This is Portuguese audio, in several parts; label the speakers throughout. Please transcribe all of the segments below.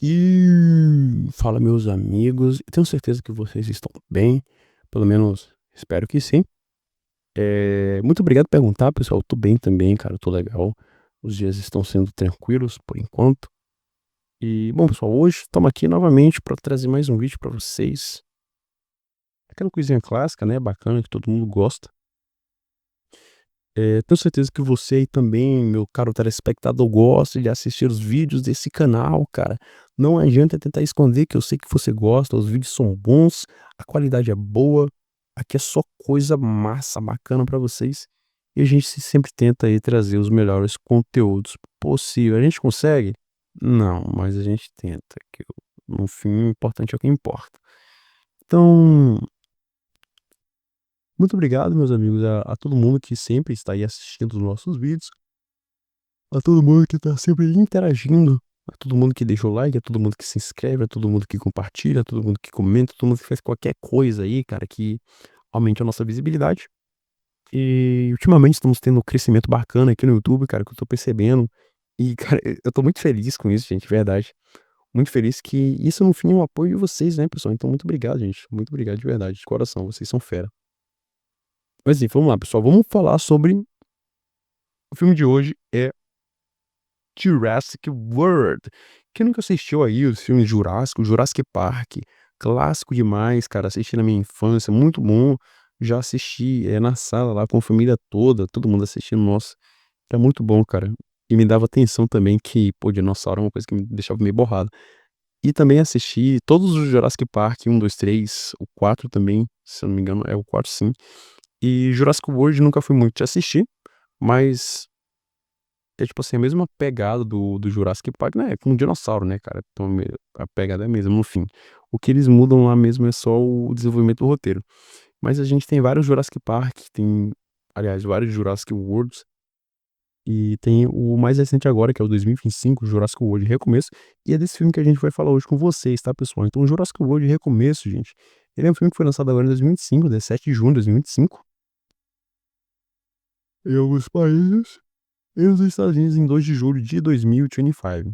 Speaker 1: E fala, meus amigos. Tenho certeza que vocês estão bem. Pelo menos espero que sim. Muito obrigado por perguntar, pessoal. Eu tô bem também, cara. Eu tô legal. Os dias estão sendo tranquilos por enquanto. E, bom, pessoal, hoje estamos aqui novamente para trazer mais um vídeo para vocês. Aquela coisinha clássica, né? Bacana, que todo mundo gosta. Tenho certeza que você aí também, meu caro telespectador, gosta de assistir os vídeos desse canal, cara. Não adianta tentar esconder que eu sei que você gosta, os vídeos são bons, a qualidade é boa. Aqui é só coisa massa, bacana pra vocês. E a gente sempre tenta aí trazer os melhores conteúdos possível. A gente consegue? Não, mas a gente tenta, que no fim o importante é o que importa. Então, muito obrigado, meus amigos, a todo mundo que sempre está aí assistindo os nossos vídeos. A todo mundo que tá sempre interagindo, a todo mundo que deixa o like, a todo mundo que se inscreve, a todo mundo que compartilha, a todo mundo que comenta, a todo mundo que faz qualquer coisa aí, cara, que aumente a nossa visibilidade. E ultimamente estamos tendo um crescimento bacana aqui no YouTube, cara, que eu tô percebendo. E, cara, eu tô muito feliz com isso, gente, de verdade. Muito feliz que isso no fim é um apoio de vocês, né, pessoal? Então, muito obrigado, gente. Muito obrigado de verdade, de coração. Vocês são fera. Mas assim, vamos lá, pessoal. Vamos falar sobre. O filme de hoje é Jurassic World. Quem nunca assistiu aí os filmes Jurássico, Jurassic Park, clássico demais, cara, assisti na minha infância, muito bom. Já assisti, na sala lá com a família toda, todo mundo assistindo, nossa, era muito bom, cara. E me dava atenção também que, pô, dinossauro é uma coisa que me deixava meio borrado. E também assisti todos os Jurassic Park, 1, 2, 3, o 4 também, se eu não me engano, é o 4 sim. E Jurassic World nunca fui muito de assistir, mas é tipo assim, a mesma pegada do Jurassic Park, né, com um dinossauro, né, cara, então a pegada é a mesma no fim. O que eles mudam lá mesmo é só o desenvolvimento do roteiro. Mas a gente tem vários Jurassic Park, tem, aliás, vários Jurassic Worlds, e tem o mais recente agora, que é o 2025, Jurassic World Recomeço, e é desse filme que a gente vai falar hoje com vocês, tá, pessoal? Então, Jurassic World Recomeço, gente, ele é um filme que foi lançado agora em 2025, 17 de junho de 2025, em alguns países, e nos Estados Unidos em 2 de julho de 2025.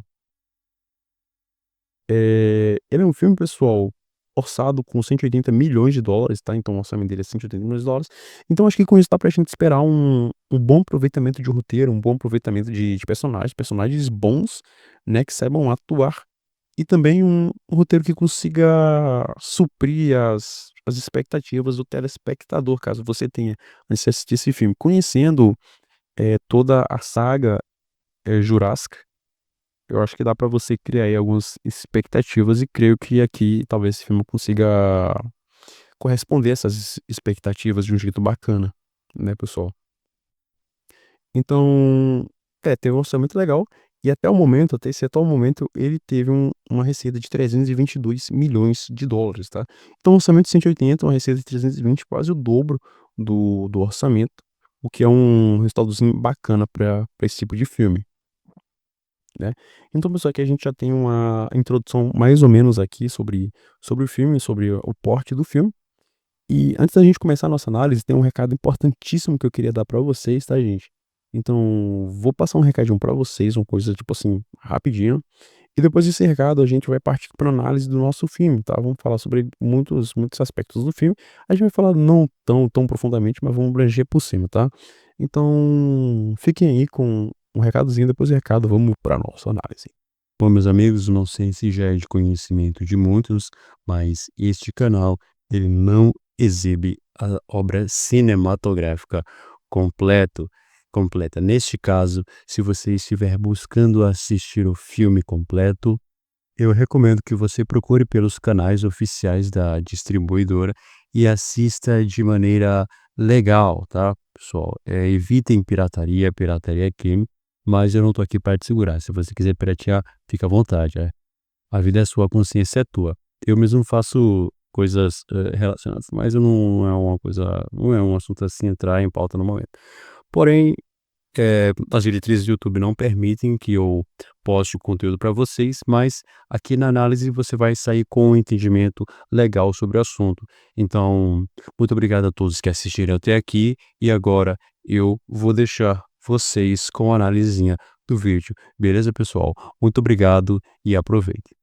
Speaker 1: Ele é um filme, pessoal, orçado com 180 milhões de dólares, tá, então o orçamento dele é 180 milhões de dólares. Então acho que com isso dá pra gente esperar um bom aproveitamento de roteiro, um bom aproveitamento de personagens, personagens bons, né, que saibam atuar, e também um roteiro que consiga suprir as expectativas do telespectador, caso você tenha antes de assistir esse filme. Conhecendo, toda a saga, Jurássica, eu acho que dá pra você criar aí algumas expectativas e creio que aqui talvez esse filme consiga corresponder a essas expectativas de um jeito bacana, né, pessoal. Então, teve um orçamento legal e até o momento, até esse atual momento, ele teve uma receita de 322 milhões de dólares, tá. Então um orçamento de 180, uma receita de 320, quase o dobro do orçamento, o que é um resultadozinho bacana pra esse tipo de filme, né. Então, pessoal, aqui a gente já tem uma introdução mais ou menos aqui sobre o filme, sobre o porte do filme. E antes da gente começar a nossa análise, tem um recado importantíssimo que eu queria dar pra vocês, tá, gente. Então, vou passar um recadinho pra vocês, uma coisa, tipo assim, rapidinho. E depois desse recado, a gente vai partir pra análise do nosso filme, tá? Vamos falar sobre muitos aspectos do filme. A gente vai falar não tão profundamente, mas vamos abranger por cima, tá? Então, fiquem aí com um recadozinho, depois do recado, vamos pra nossa análise. Bom, meus amigos, não sei se já é de conhecimento de muitos, mas este canal, ele não exibe a obra cinematográfica completo completa. Neste caso, se você estiver buscando assistir o filme completo, eu recomendo que você procure pelos canais oficiais da distribuidora e assista de maneira legal, tá, pessoal? Evitem pirataria, pirataria é crime, mas eu não tô aqui para te segurar. Se você quiser piratear, fica à vontade, a vida é sua, a consciência é tua. Eu mesmo faço coisas, relacionadas, mas eu não é um assunto assim entrar em pauta no momento. Porém, as diretrizes do YouTube não permitem que eu poste o conteúdo para vocês, mas aqui na análise você vai sair com um entendimento legal sobre o assunto. Então, muito obrigado a todos que assistiram até aqui e agora eu vou deixar vocês com a análisezinha do vídeo. Beleza, pessoal? Muito obrigado e aproveite.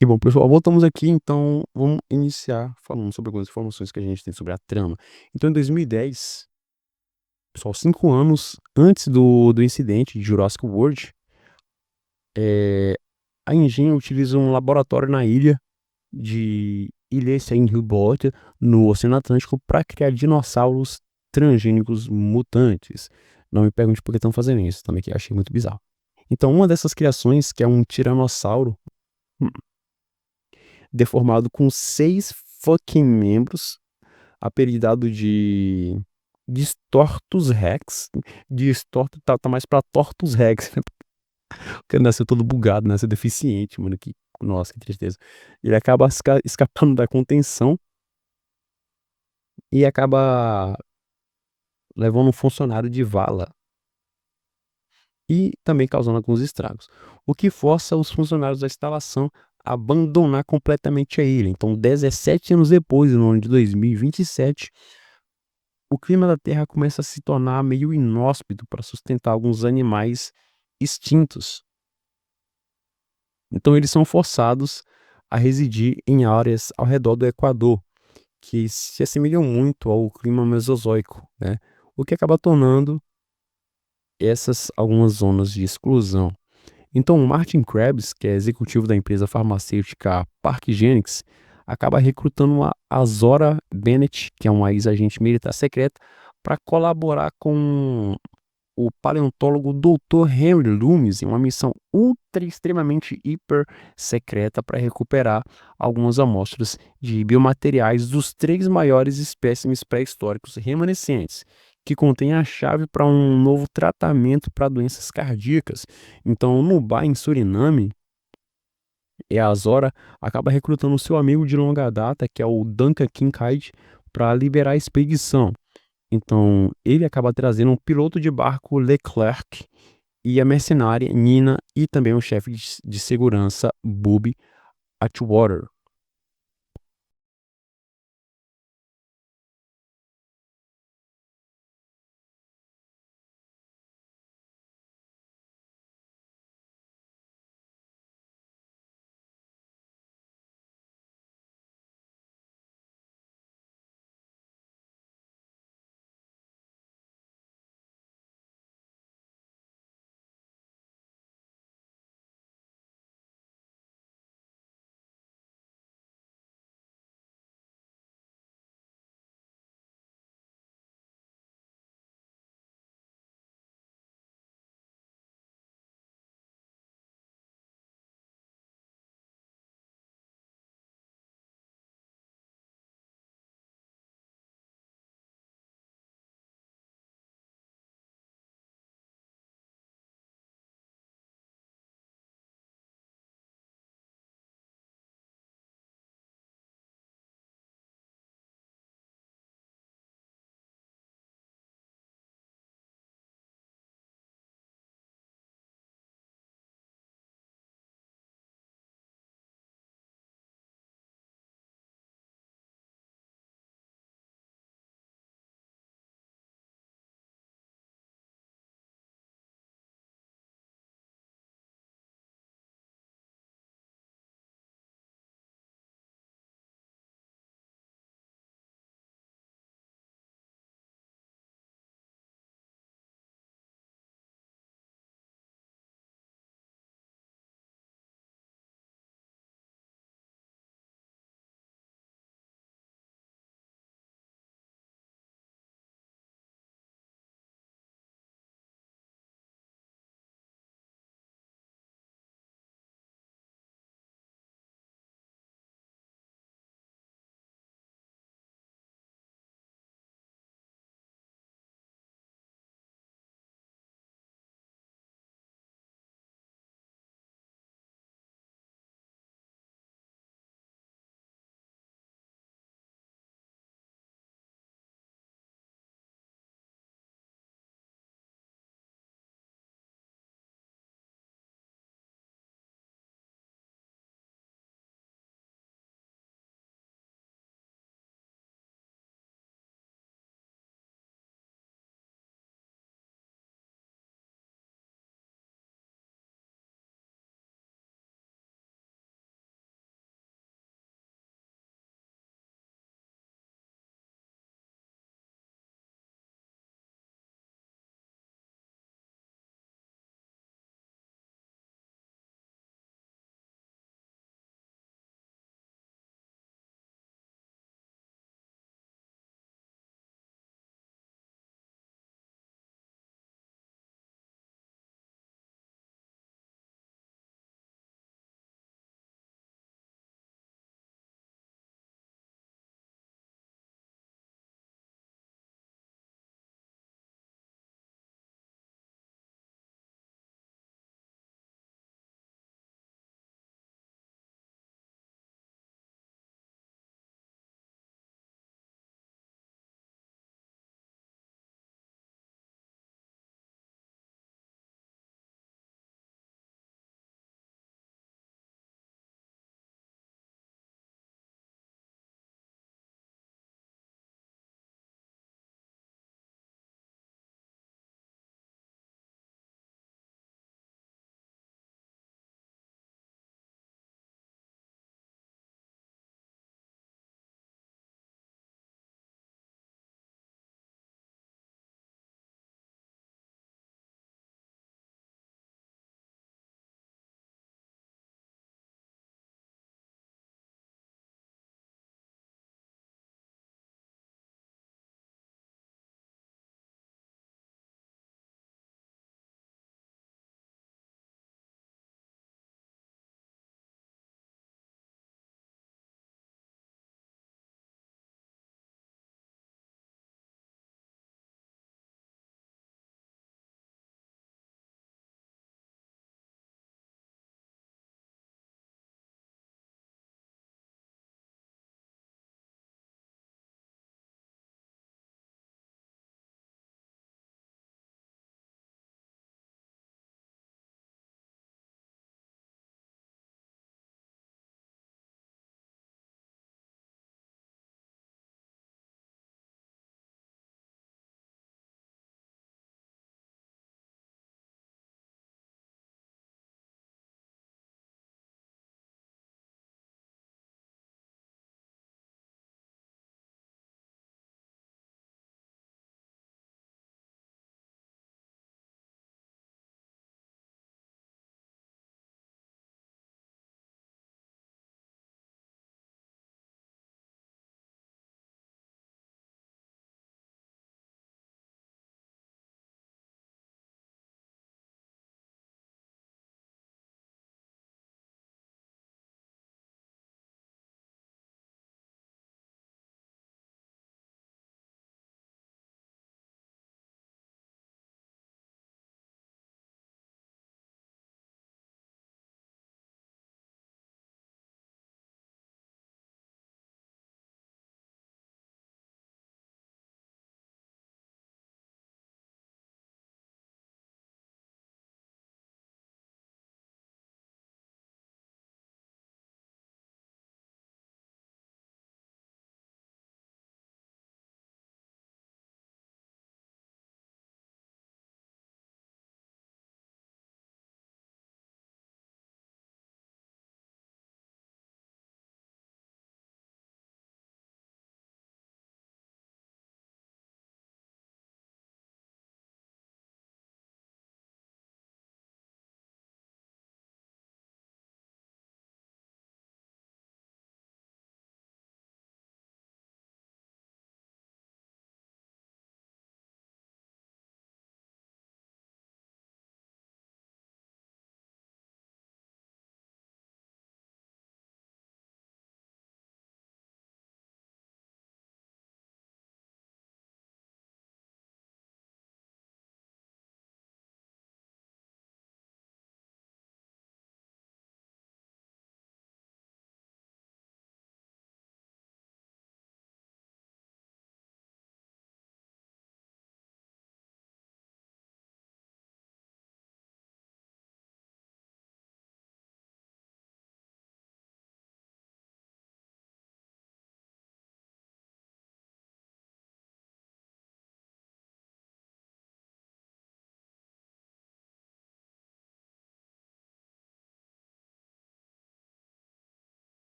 Speaker 1: E bom, pessoal, voltamos aqui, então vamos iniciar falando sobre algumas informações que a gente tem sobre a trama. Então, em 2010, pessoal, 5 anos antes do incidente de Jurassic World, eh, a Engine utiliza um laboratório na ilha de Ilha Saint-Hubert, no Oceano Atlântico, para criar dinossauros transgênicos mutantes. Não me pergunte por que estão fazendo isso, também que achei muito bizarro. Então, uma dessas criações, que é um tiranossauro deformado com 6 fucking membros, apelidado de Distortus Rex. Distorto tá mais pra Tortus Rex, né? Porque nasceu todo bugado, nasceu deficiente, mano. Nossa, que tristeza. Ele acaba escapando da contenção e acaba levando um funcionário de vala e também causando alguns estragos, o que força os funcionários da instalação a abandonar completamente a ilha. Então, 17 anos depois, no ano de 2027, o clima da Terra começa a se tornar meio inóspito para sustentar alguns animais extintos. Então, eles são forçados a residir em áreas ao redor do Equador, que se assemelham muito ao clima mesozoico, né? O que acaba tornando essas algumas zonas de exclusão. Então, o Martin Krebs, que é executivo da empresa farmacêutica ParkGenix, acaba recrutando a Azora Bennett, que é uma ex-agente militar secreta, para colaborar com o paleontólogo Dr. Henry Loomis em uma missão ultra extremamente hiper secreta para recuperar algumas amostras de biomateriais dos 3 maiores espécimes pré-históricos remanescentes, que contém a chave para um novo tratamento para doenças cardíacas. Então, no bar em Suriname, a Azora acaba recrutando seu amigo de longa data, que é o Duncan Kincaid, para liberar a expedição. Então, ele acaba trazendo um piloto de barco, Leclerc, e a mercenária Nina, e também o chefe de segurança, Booby Atwater.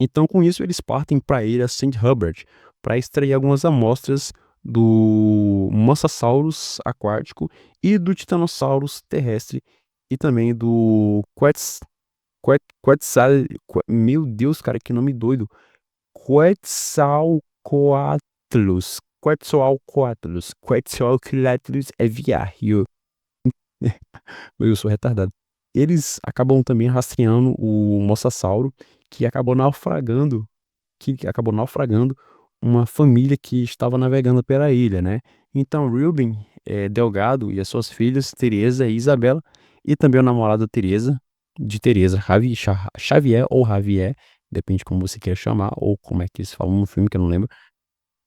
Speaker 1: Então, com isso, eles partem para a ilha Saint Hubert para extrair algumas amostras do Mosasaurus aquático e do Titanossauros terrestre e também do meu Deus, cara, que nome doido. Quetzalcoatlus é viário. Eu sou retardado. Eles acabam também rastreando o Mosasauro, que acabou naufragando, uma família que estava navegando pela ilha, né? Então, Reuben Delgado e as suas filhas, Teresa e Isabela, e também o namorado de Teresa, Xavier ou Javier, depende como você quer chamar, ou como é que eles falam no filme, que eu não lembro.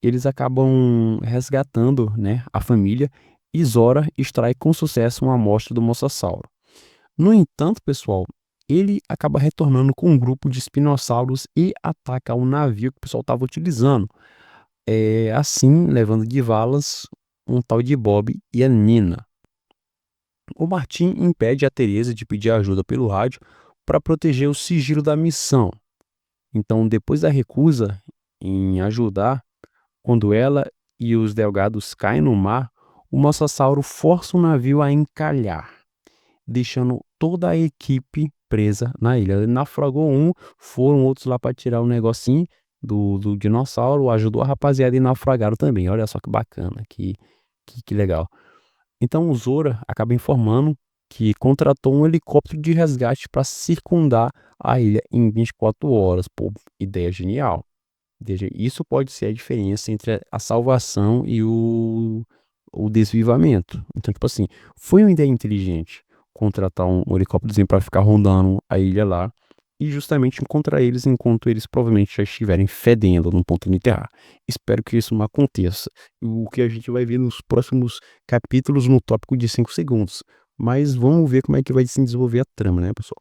Speaker 1: Eles acabam resgatando, né, a família, e Zora extrai com sucesso uma amostra do Mosasauro. No entanto, pessoal, ele acaba retornando com um grupo de espinossauros e ataca o navio que o pessoal estava utilizando. Assim, levando de valas um tal de Bob e a Nina. O Martin impede a Teresa de pedir ajuda pelo rádio para proteger o sigilo da missão. Então, depois da recusa em ajudar, quando ela e os delgados caem no mar, o Mosasauro força o navio a encalhar, deixando toda a equipe presa na ilha. Ele naufragou um, foram outros lá para tirar o negocinho do dinossauro, ajudou a rapaziada e naufragaram também. Olha só que bacana, que legal. Então o Zora acaba informando que contratou um helicóptero de resgate para circundar a ilha em 24 horas. Pô, ideia genial. Isso pode ser a diferença entre a salvação e o desvivamento. Então, tipo assim, foi uma ideia inteligente contratar um helicópterozinho para ficar rondando a ilha lá e justamente encontrar eles enquanto eles provavelmente já estiverem fedendo no ponto de enterrar. Espero que isso não aconteça. O que a gente vai ver nos próximos capítulos no tópico de 5 segundos. Mas vamos ver como é que vai se desenvolver a trama, né, pessoal?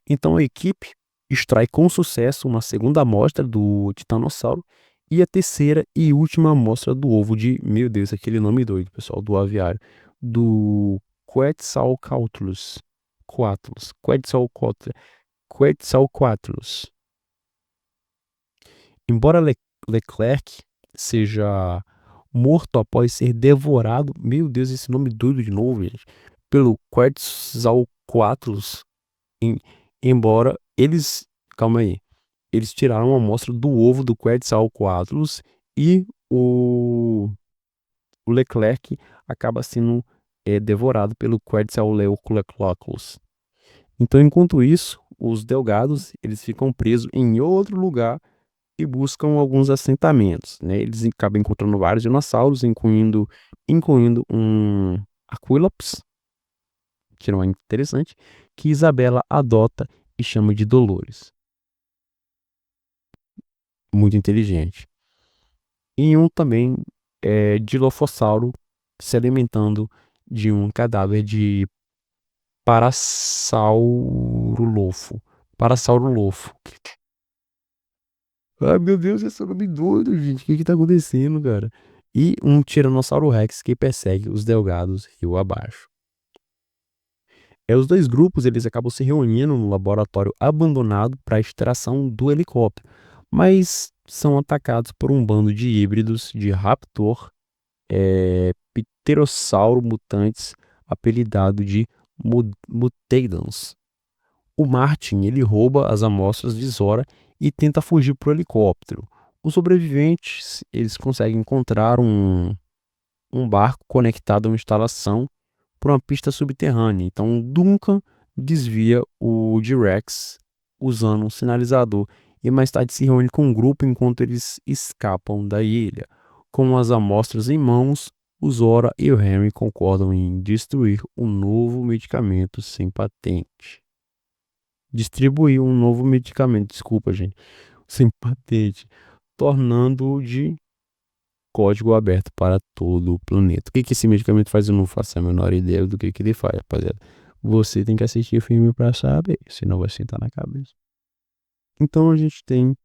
Speaker 1: Então a equipe extrai com sucesso uma segunda amostra do titanossauro e a terceira e última amostra do ovo de, meu Deus, aquele nome doido, pessoal, do aviário, do Quetzalcoatlus. Quetzalcoatlus. Embora Leclerc seja morto após ser devorado, meu Deus, esse nome doido de novo, gente, pelo Quetzalcoatlus, em- embora eles, calma aí, eles tiraram uma amostra do ovo do Quetzalcoatlus e o Leclerc acaba sendo devorado pelo Quetzalcoatlus. Então, enquanto isso, os Delgados, eles ficam presos em outro lugar e buscam alguns assentamentos, né? Eles acabam encontrando vários dinossauros, incluindo um Aquilops, que não é interessante, que Isabela adota e chama de Dolores. Muito inteligente. E um também Dilophosauro se alimentando de um cadáver de Parasaurolofo. Parasaurolofo. Ai, meu Deus, esse é um nome doido, gente. O que que tá acontecendo, cara? E um Tiranossauro Rex que persegue os Delgados rio abaixo. Os dois grupos eles acabam se reunindo no laboratório abandonado para a extração do helicóptero, mas são atacados por um bando de híbridos de Raptor, Pterossauro mutantes, apelidado de Mutadons. O Martin ele rouba as amostras de Zora e tenta fugir pro helicóptero. Os sobreviventes eles conseguem encontrar um barco conectado a uma instalação por uma pista subterrânea. Então Duncan desvia o T-Rex usando um sinalizador e mais tarde se reúne com um grupo enquanto eles escapam da ilha. Com as amostras em mãos, o Zora e o Henry concordam em destruir um novo medicamento sem patente. Distribuir um novo medicamento, desculpa, gente, sem patente, tornando-o de código aberto para todo o planeta. O que que esse medicamento faz? Eu não faço a menor ideia do que ele faz, rapaziada. Você tem que assistir o filme para saber, senão vai sentar na cabeça. Então a gente tem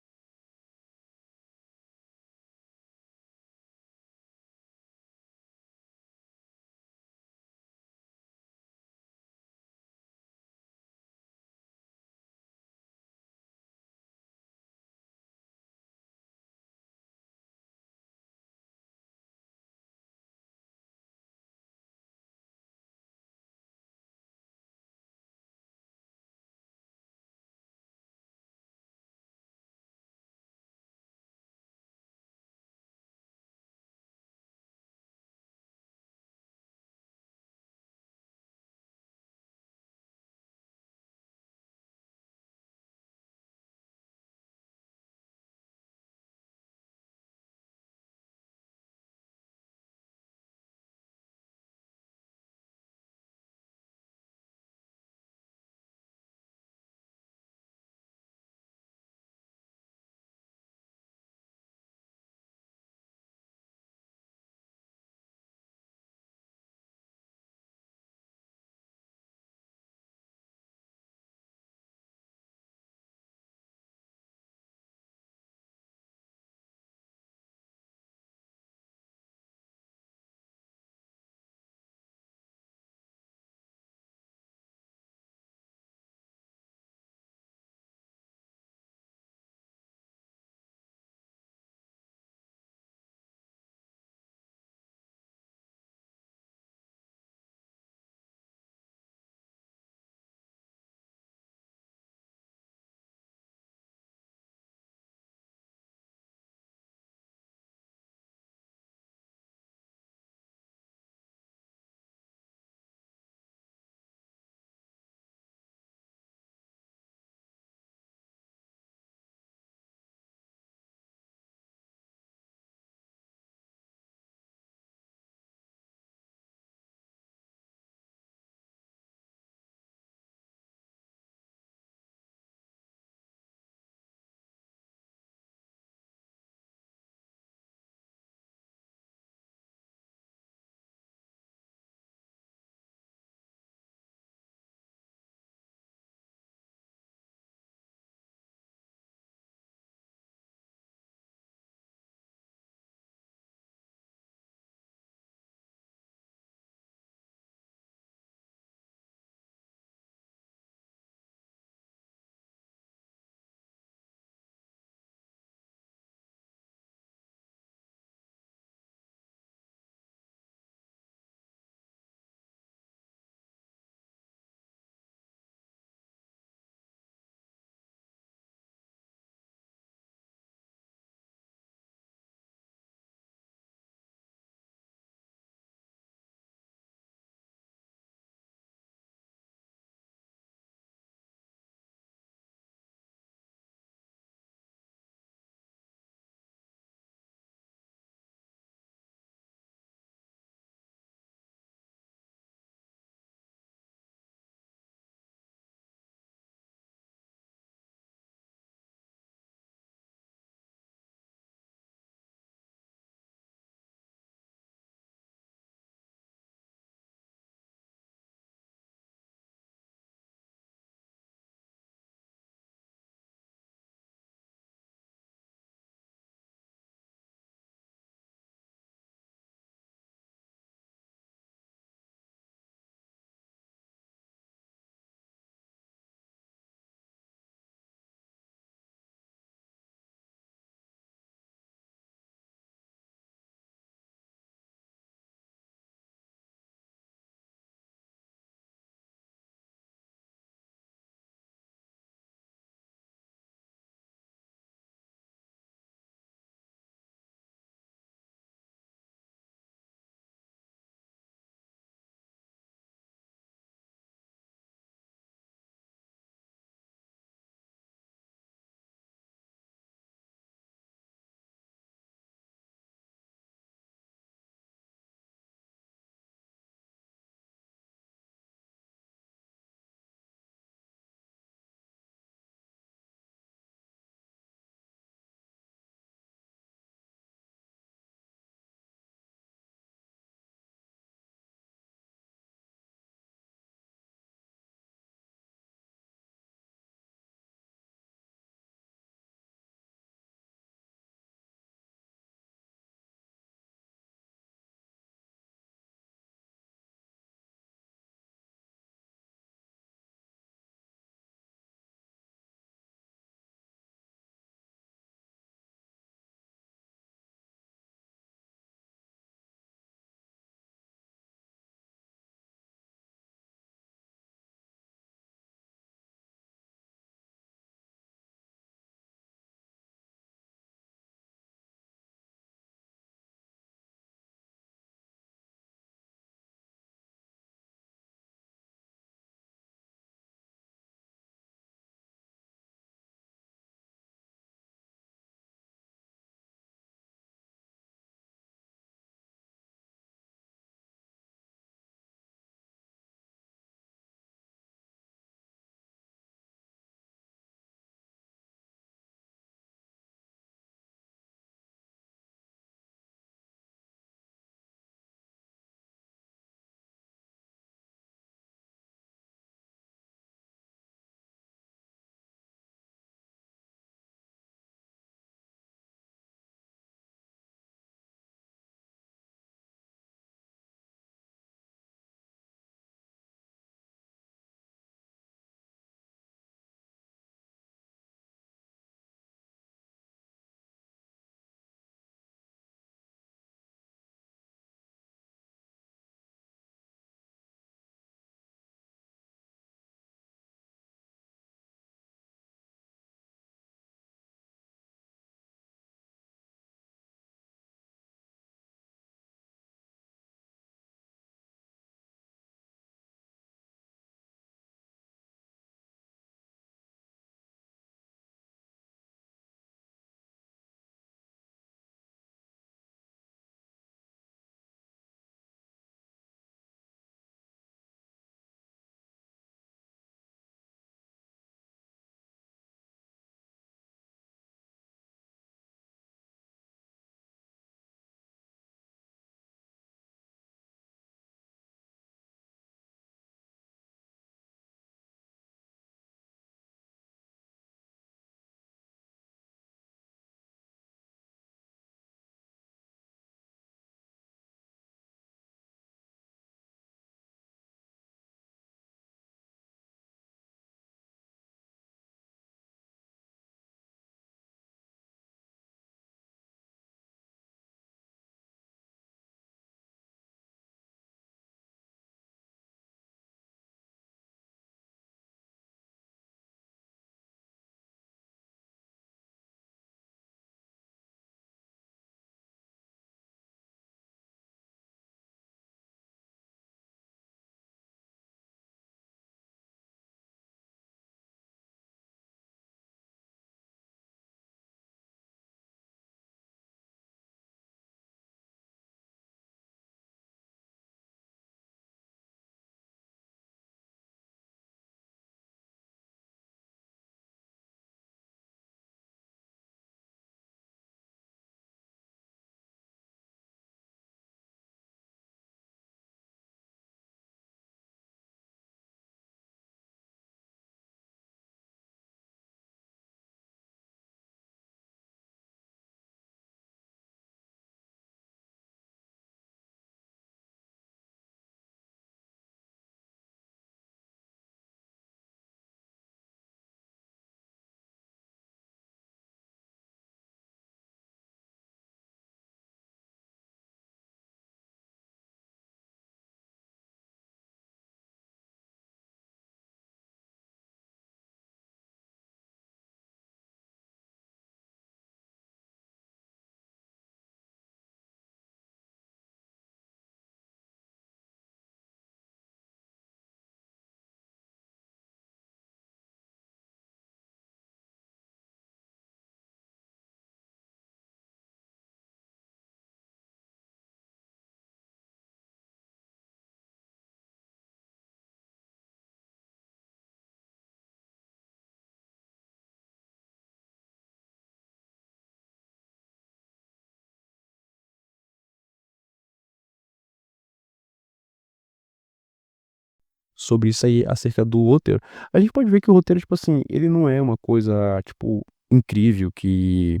Speaker 1: sobre isso aí, acerca do roteiro. A gente pode ver que o roteiro, tipo assim, ele não é uma coisa, tipo, incrível que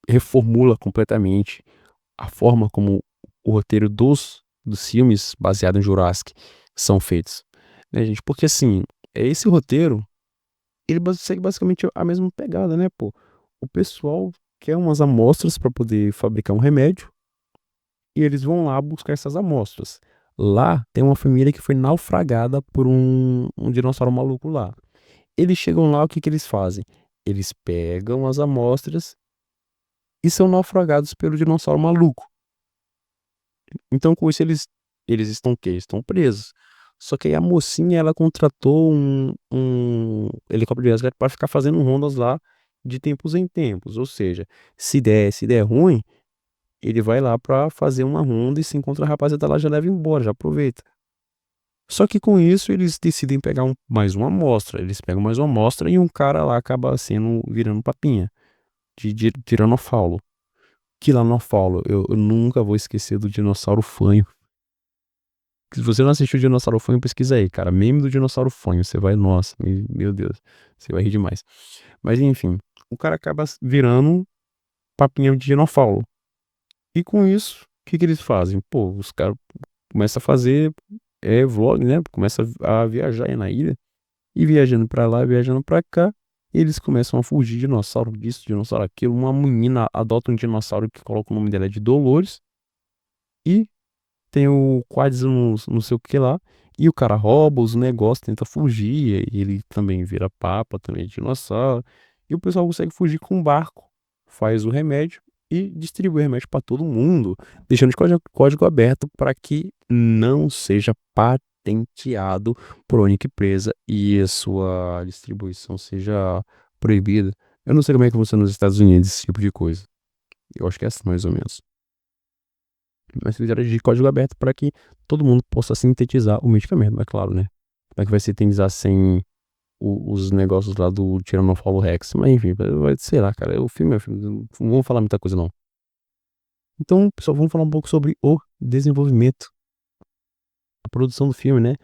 Speaker 1: reformula completamente a forma como o roteiro dos filmes baseados em Jurassic são feitos, né, gente? Porque assim, esse roteiro, ele segue basicamente a mesma pegada, né, pô? O pessoal quer umas amostras para poder fabricar um remédio e eles vão lá buscar essas amostras. Lá tem uma família que foi naufragada por um dinossauro maluco lá. Eles chegam lá, o que que eles fazem? Eles pegam as amostras e são naufragados pelo dinossauro maluco. Então, com isso, eles estão o quê? Estão presos. Só que aí a mocinha, ela contratou um helicóptero de resgate para ficar fazendo rondas lá de tempos em tempos. Ou seja, se der ruim, ele vai lá pra fazer uma ronda e se encontra a rapaziada lá, já leva embora, já aproveita. Só que com isso, eles decidem pegar mais uma amostra. Eles pegam mais uma amostra e um cara lá acaba virando papinha, de tiranossauro. Tiranossauro, eu nunca vou esquecer do dinossauro fanho. Se você não assistiu o Dinossauro Fanho, pesquisa aí, cara. Meme do Dinossauro Fanho. Você vai, nossa, meu Deus. Você vai rir demais. Mas enfim, o cara acaba virando papinha de dinossauro. E com isso, o que que eles fazem? Pô, os caras começam a fazer vlog, né? Começa a viajar aí na ilha. E viajando pra lá, viajando pra cá. Eles começam a fugir, dinossauro disso, dinossauro aquilo. Uma menina adota um dinossauro que coloca o nome dela de Dolores. E tem o Quads não sei o que lá. E o cara rouba os negócios, tenta fugir. E ele também vira papa, também é dinossauro. E o pessoal consegue fugir com um barco. Faz o remédio e distribui o remédio para todo mundo, deixando de código aberto para que não seja patenteado por única empresa e a sua distribuição seja proibida. Eu não sei como é que funciona nos Estados Unidos esse tipo de coisa. Eu acho que é assim, mais ou menos. Mas fizeram de código aberto para que todo mundo possa sintetizar o medicamento, é claro, né? Como é que vai sintetizar sem os negócios lá do Tiranossauro Rex? Mas enfim, sei lá, cara. O filme é o filme. Não vamos falar muita coisa, não. Então, pessoal, vamos falar um pouco sobre o desenvolvimento, a produção do filme, né?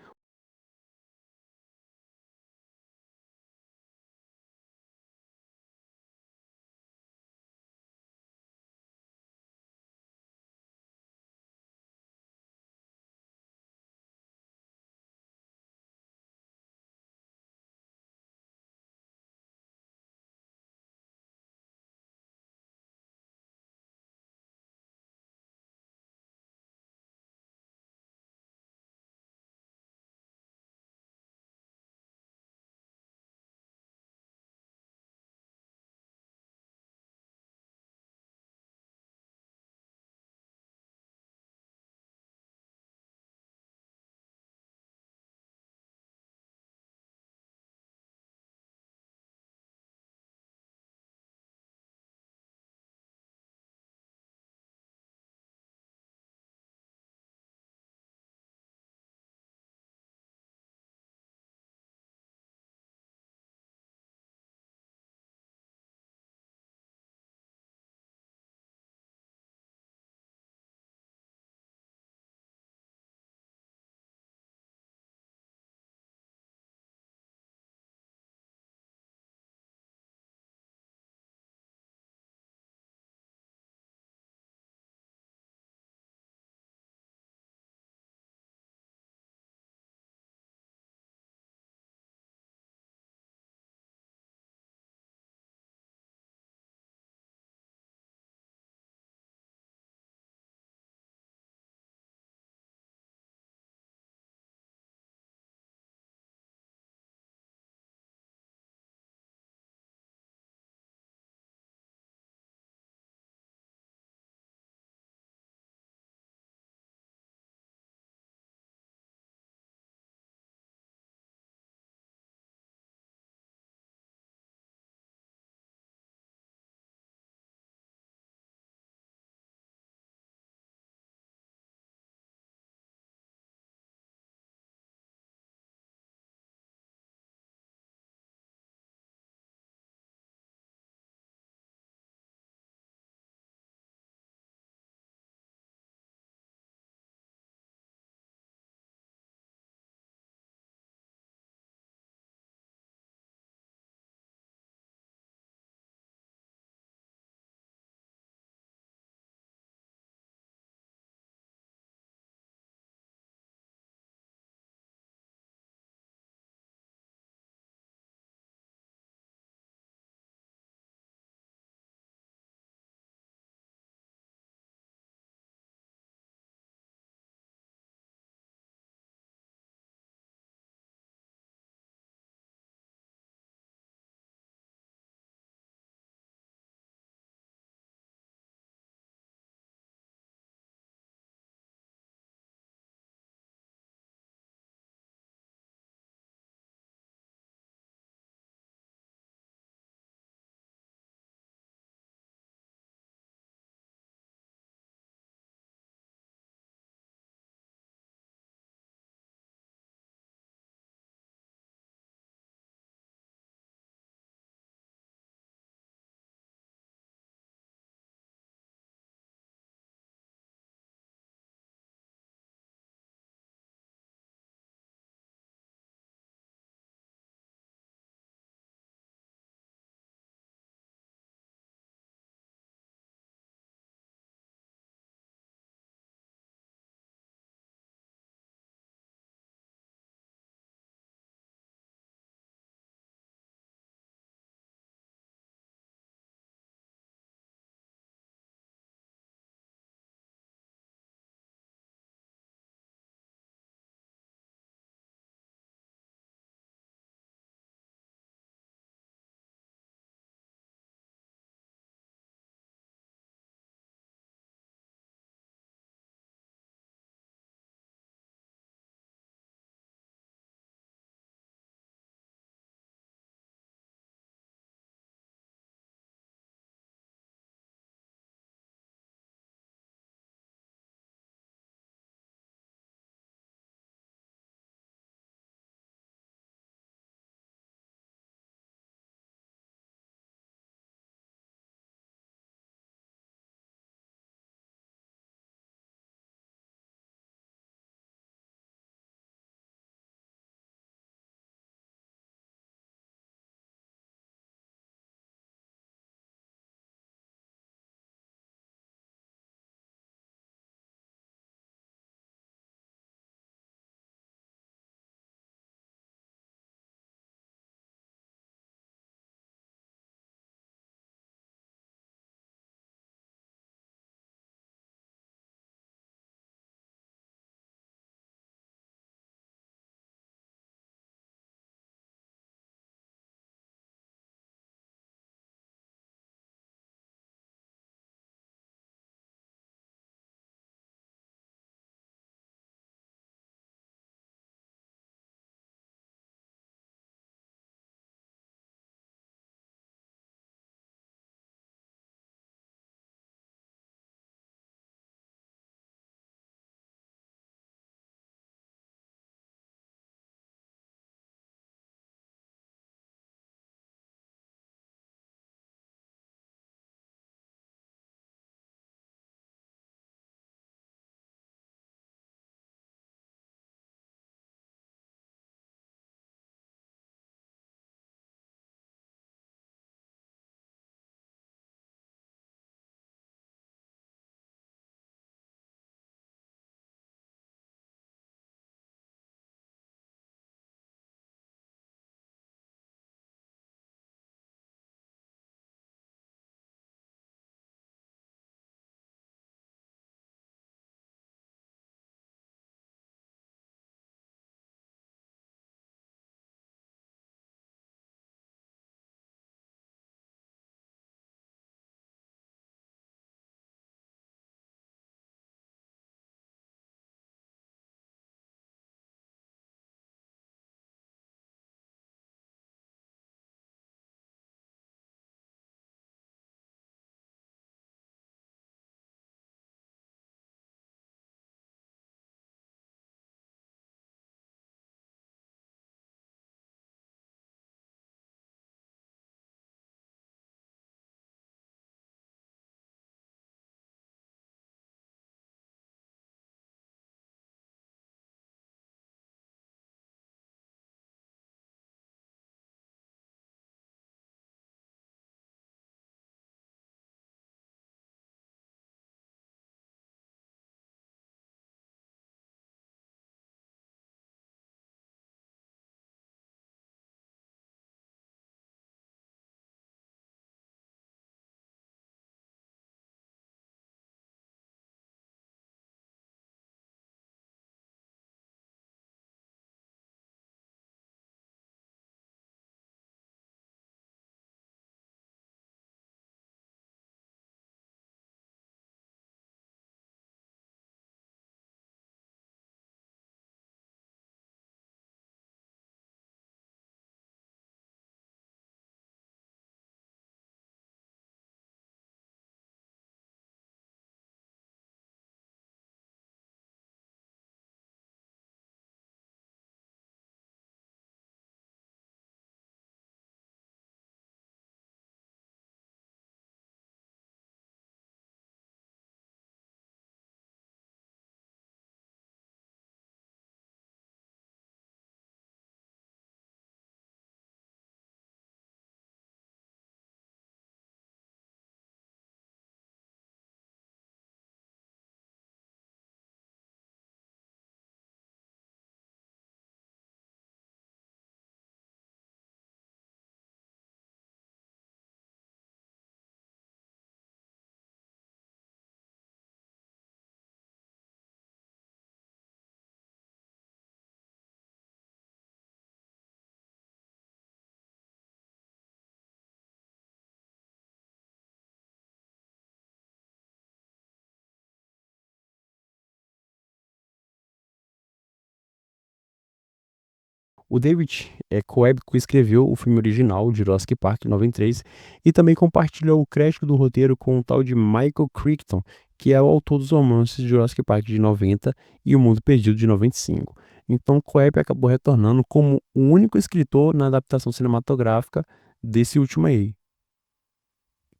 Speaker 1: O David Coeb coescreveu o filme original de Jurassic Park em 93 e também compartilhou o crédito do roteiro com o tal de Michael Crichton, que é o autor dos romances de Jurassic Park de 90 e O Mundo Perdido de 95. Então, Coeb acabou retornando como o único escritor na adaptação cinematográfica desse último aí,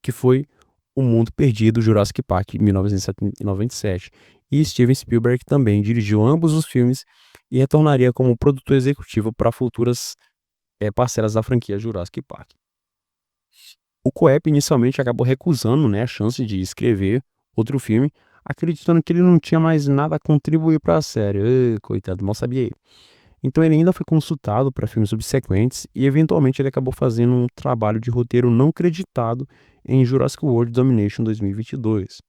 Speaker 1: que foi O Mundo Perdido, Jurassic Park, em 1997. E Steven Spielberg também dirigiu ambos os filmes e retornaria como produtor executivo para futuras parcelas da franquia Jurassic Park. O Coep inicialmente acabou recusando, né, a chance de escrever outro filme, acreditando que ele não tinha mais nada a contribuir para a série. Coitado, mal sabia ele. Então ele ainda foi consultado para filmes subsequentes e eventualmente ele acabou fazendo um trabalho de roteiro não creditado em Jurassic World Domination 2022.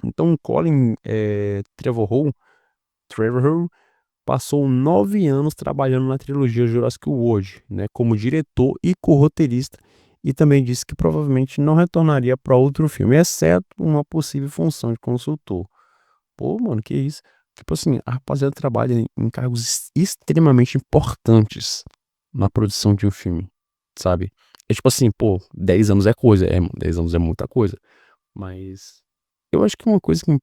Speaker 1: Então Colin Trevorrow passou 9 anos trabalhando na trilogia Jurassic World, né, como diretor e co-roteirista, e também disse que provavelmente não retornaria para outro filme, exceto uma possível função de consultor. Pô, mano, que isso? Tipo assim, a rapaziada trabalha em cargos extremamente importantes na produção de um filme, sabe? É tipo assim, pô, 10 anos é coisa, 10 anos é muita coisa, mas eu acho que uma coisa que,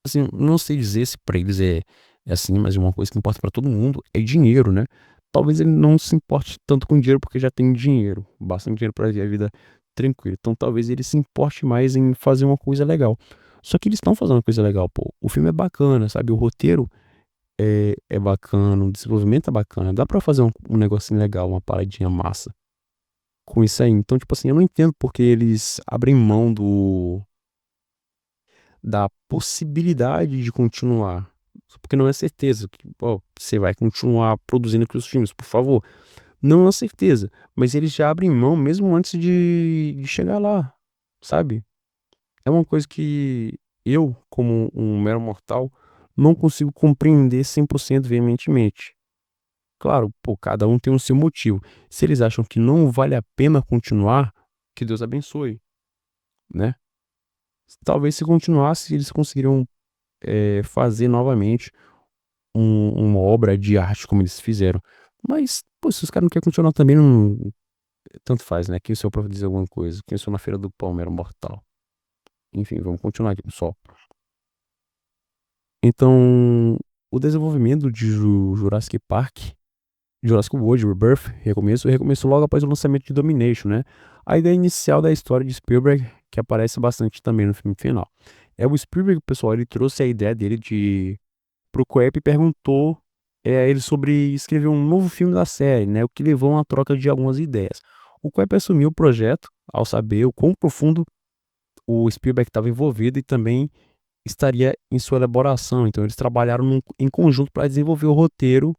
Speaker 1: assim, não sei dizer se pra eles é assim, mas uma coisa que importa pra todo mundo é dinheiro, né? Talvez ele não se importe tanto com dinheiro porque já tem dinheiro, bastante dinheiro pra viver a vida tranquila. Então talvez ele se importe mais em fazer uma coisa legal. Só que eles estão fazendo uma coisa legal, pô. O filme é bacana, sabe? O roteiro é bacana, o desenvolvimento é bacana. Dá pra fazer um negocinho legal, uma paradinha massa com isso aí. Então, tipo assim, eu não entendo porque eles abrem mão da possibilidade de continuar. Porque não é certeza que, ó, você vai continuar produzindo aqueles filmes, por favor. Não é certeza, mas eles já abrem mão mesmo antes de chegar lá, sabe? É uma coisa que eu, como um mero mortal, não consigo compreender 100% veementemente. Claro, pô, cada um tem o seu motivo. Se eles acham que não vale a pena continuar, que Deus abençoe, né? Talvez se continuasse, eles conseguiriam fazer novamente uma obra de arte como eles fizeram. Mas, pô, se os caras não querem continuar também, não, tanto faz, né? Quem sou eu pra dizer alguma coisa? Quem sou eu na Feira do Pão, mero mortal? Enfim, vamos continuar aqui, pessoal. Então, o desenvolvimento de Jurassic Park, Jurassic World Rebirth, recomeçou logo após o lançamento de Domination, né? A ideia inicial da história de Spielberg, que aparece bastante também no filme final. É o Spielberg, pessoal, ele trouxe a ideia dele pro Coep e perguntou a ele sobre escrever um novo filme da série, né? O que levou a uma troca de algumas ideias. O Coep assumiu o projeto ao saber o quão profundo o Spielberg estava envolvido e também estaria em sua elaboração. Então eles trabalharam em conjunto para desenvolver o roteiro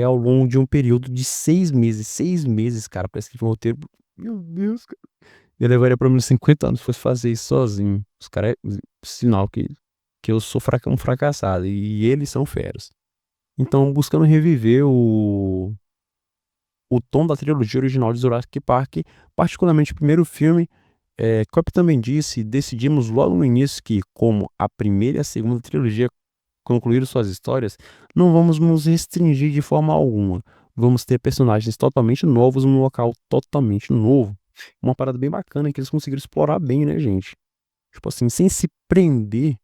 Speaker 1: ao longo de um período de 6 meses. 6 meses, cara, pra escrever um roteiro. Meu Deus, cara. Eu levaria pelo menos 50 anos se fosse fazer isso sozinho. Os caras sinal que eu sou um fracassado e eles são feras. Então, buscando reviver o tom da trilogia original de Jurassic Park, particularmente o primeiro filme, Kopp também disse: "Decidimos logo no início que, como a primeira e a segunda trilogia concluíram suas histórias, não vamos nos restringir de forma alguma. Vamos ter personagens totalmente novos num local totalmente novo." Uma parada bem bacana que eles conseguiram explorar bem, né, gente? Tipo assim, sem se prender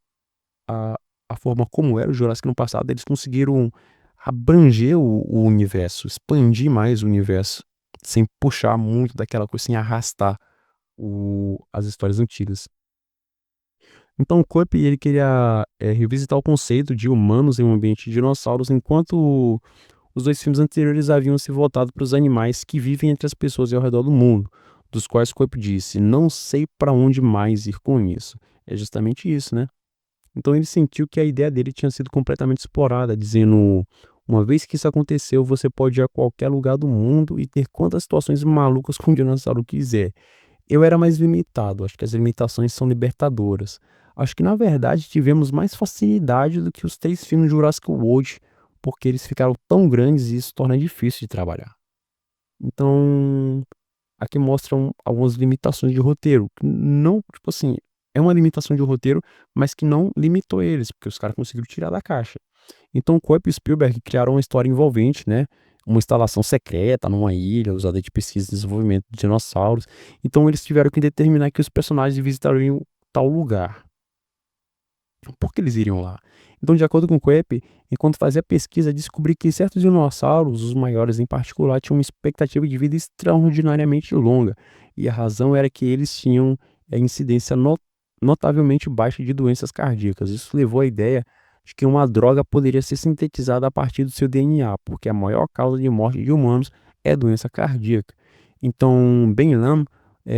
Speaker 1: a a forma como era o Jurassic no passado, eles conseguiram abranger o universo, expandir mais o universo, sem puxar muito daquela coisa, sem arrastar as histórias antigas. Então o Coop ele queria, revisitar o conceito de humanos em um ambiente de dinossauros, enquanto os 2 filmes anteriores haviam se voltado para os animais que vivem entre as pessoas ao redor do mundo, dos quais Coop disse: "Não sei para onde mais ir com isso." É justamente isso, né. Então ele sentiu que a ideia dele tinha sido completamente explorada, dizendo: "Uma vez que isso aconteceu, você pode ir a qualquer lugar do mundo e ter quantas situações malucas com o dinossauro quiser." Eu era mais limitado, acho que as limitações são libertadoras. Acho que na verdade tivemos mais facilidade do que os 3 filmes de Jurassic World, porque eles ficaram tão grandes e isso torna difícil de trabalhar. Então, aqui mostram algumas limitações de roteiro, que não, tipo assim, é uma limitação de roteiro, mas que não limitou eles, porque os caras conseguiram tirar da caixa. Então, Coop e Spielberg criaram uma história envolvente, né? Uma instalação secreta numa ilha, usada de pesquisa e desenvolvimento de dinossauros. Então, eles tiveram que determinar que os personagens visitariam tal lugar. Por que eles iriam lá? Então, de acordo com Coep, enquanto fazia pesquisa, descobri que certos dinossauros, os maiores em particular, tinham uma expectativa de vida extraordinariamente longa, e a razão era que eles tinham incidência notavelmente baixa de doenças cardíacas. Isso levou à ideia de que uma droga poderia ser sintetizada a partir do seu DNA, porque a maior causa de morte de humanos é doença cardíaca. Então, Ben Lam,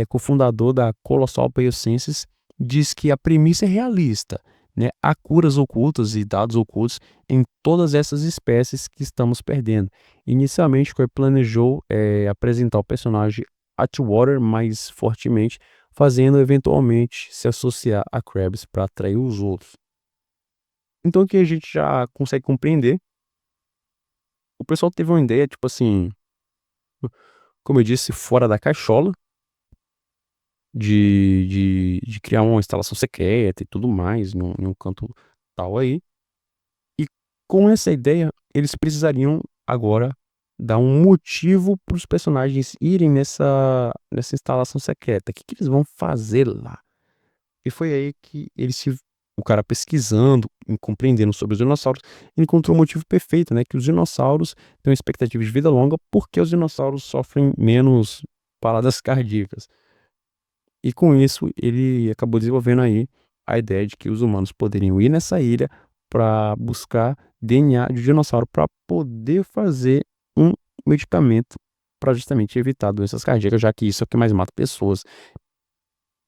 Speaker 1: cofundador da Colossal Biosciences, diz que a premissa é realista, né? Há curas ocultas e dados ocultos em todas essas espécies que estamos perdendo. Inicialmente, Coy planejou apresentar o personagem Atwater mais fortemente, fazendo eventualmente se associar a Krabs para atrair os outros. Então aqui a gente já consegue compreender. O pessoal teve uma ideia, tipo assim, como eu disse, fora da caixola, de criar uma instalação secreta e tudo mais, em um canto tal aí. E com essa ideia, eles precisariam agora dar um motivo para os personagens irem nessa instalação secreta. O que que eles vão fazer lá? E foi aí que o cara pesquisando e compreendendo sobre os dinossauros, ele encontrou o motivo perfeito, né, que os dinossauros têm uma expectativa de vida longa, porque os dinossauros sofrem menos paradas cardíacas. E com isso, ele acabou desenvolvendo aí a ideia de que os humanos poderiam ir nessa ilha para buscar DNA de dinossauro para poder fazer um medicamento para justamente evitar doenças cardíacas, já que isso é o que mais mata pessoas,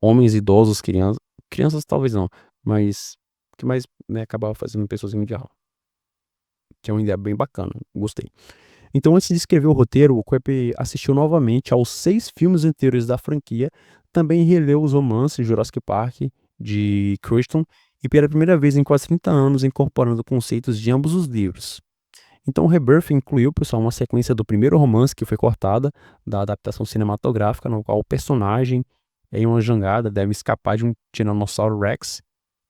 Speaker 1: homens, idosos, crianças talvez não, mas o que mais, né, acabava fazendo pessoas em mundial, que é uma ideia bem bacana, gostei. Então, antes de escrever o roteiro, o Coep assistiu novamente aos 6 filmes anteriores da franquia, também releu os romances Jurassic Park, de Crichton, e pela primeira vez em quase 30 anos incorporando conceitos de ambos os livros. Então, o Rebirth incluiu, pessoal, uma sequência do primeiro romance que foi cortada da adaptação cinematográfica, no qual o personagem, em uma jangada, deve escapar de um Tiranossauro Rex,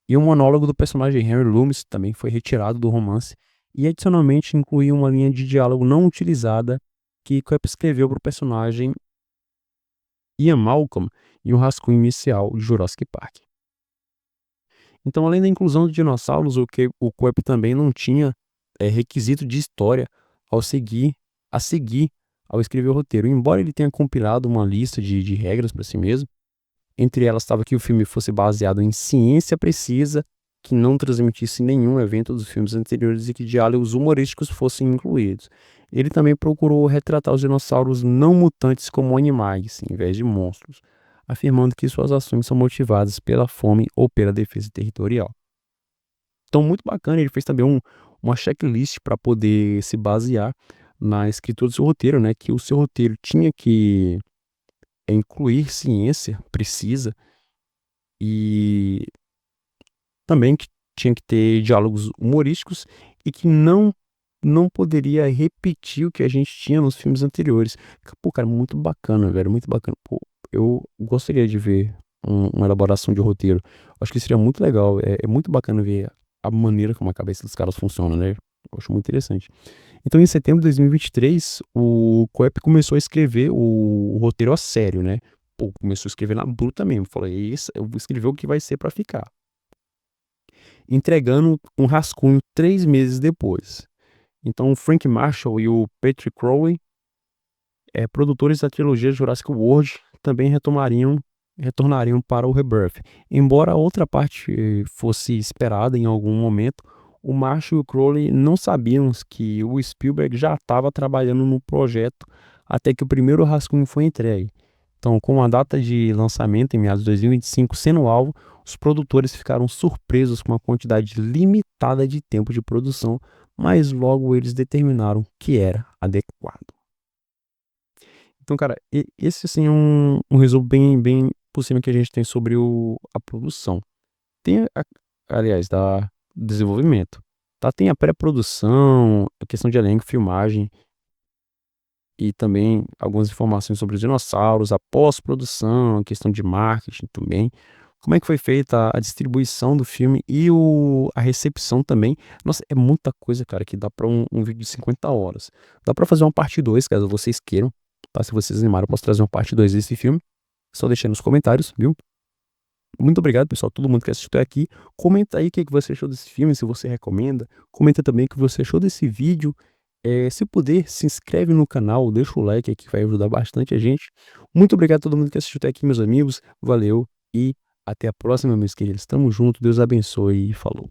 Speaker 1: e um monólogo do personagem Henry Loomis também foi retirado do romance, e adicionalmente incluiu uma linha de diálogo não utilizada que Koepp escreveu para o personagem Ian Malcolm em um rascunho inicial de Jurassic Park. Então, além da inclusão de dinossauros, o Koepp também não tinha requisito de história ao seguir, a seguir ao escrever o roteiro. Embora ele tenha compilado uma lista de regras para si mesmo, entre elas estava que o filme fosse baseado em ciência precisa, que não transmitisse nenhum evento dos filmes anteriores e que diálogos humorísticos fossem incluídos. Ele também procurou retratar os dinossauros não mutantes como animais, em vez de monstros, afirmando que suas ações são motivadas pela fome ou pela defesa territorial. Então, muito bacana, ele fez também uma checklist para poder se basear, na escritura do seu roteiro, né, que o seu roteiro tinha que incluir ciência precisa e também que tinha que ter diálogos humorísticos e que não poderia repetir o que a gente tinha nos filmes anteriores. Pô, cara, muito bacana, velho, muito bacana. Pô, eu gostaria de ver uma elaboração de roteiro. Acho que seria muito legal. É muito bacana ver a maneira como a cabeça dos caras funciona, né? Eu acho muito interessante. Então, em setembro de 2023, o Coep começou a escrever o roteiro a sério, né? Pô, começou a escrever na bruta mesmo. Falei, isso, eu vou escrever o que vai ser pra ficar. Entregando um rascunho 3 meses depois. Então, o Frank Marshall e o Patrick Crowley, produtores da trilogia Jurassic World, também retornariam para o Rebirth. Embora a outra parte fosse esperada em algum momento, o Marshall e o Crowley não sabiam que o Spielberg já estava trabalhando no projeto até que o primeiro rascunho foi entregue. Então, com a data de lançamento em meados de 2025 sendo o alvo, os produtores ficaram surpresos com a quantidade limitada de tempo de produção, mas logo eles determinaram que era adequado. Então, cara, esse assim é um resumo bem por cima que a gente tem sobre a produção. Tem, aliás, da desenvolvimento. Tá? Tem a pré-produção, a questão de elenco, filmagem e também algumas informações sobre os dinossauros, a pós-produção, a questão de marketing também. Como é que foi feita a distribuição do filme e a recepção também. Nossa, é muita coisa, cara, que dá pra um vídeo de 50 horas. Dá pra fazer uma parte 2 caso vocês queiram, tá? Se vocês animaram, eu posso trazer uma parte 2 desse filme. Só deixa aí nos comentários, viu? Muito obrigado, pessoal, todo mundo que assistiu até aqui. Comenta aí o que você achou desse filme, se você recomenda. Comenta também o que você achou desse vídeo. Se puder, se inscreve no canal, deixa o like aqui que vai ajudar bastante a gente. Muito obrigado a todo mundo que assistiu até aqui, meus amigos. Valeu e até a próxima, meus queridos. Tamo junto, Deus abençoe e falou.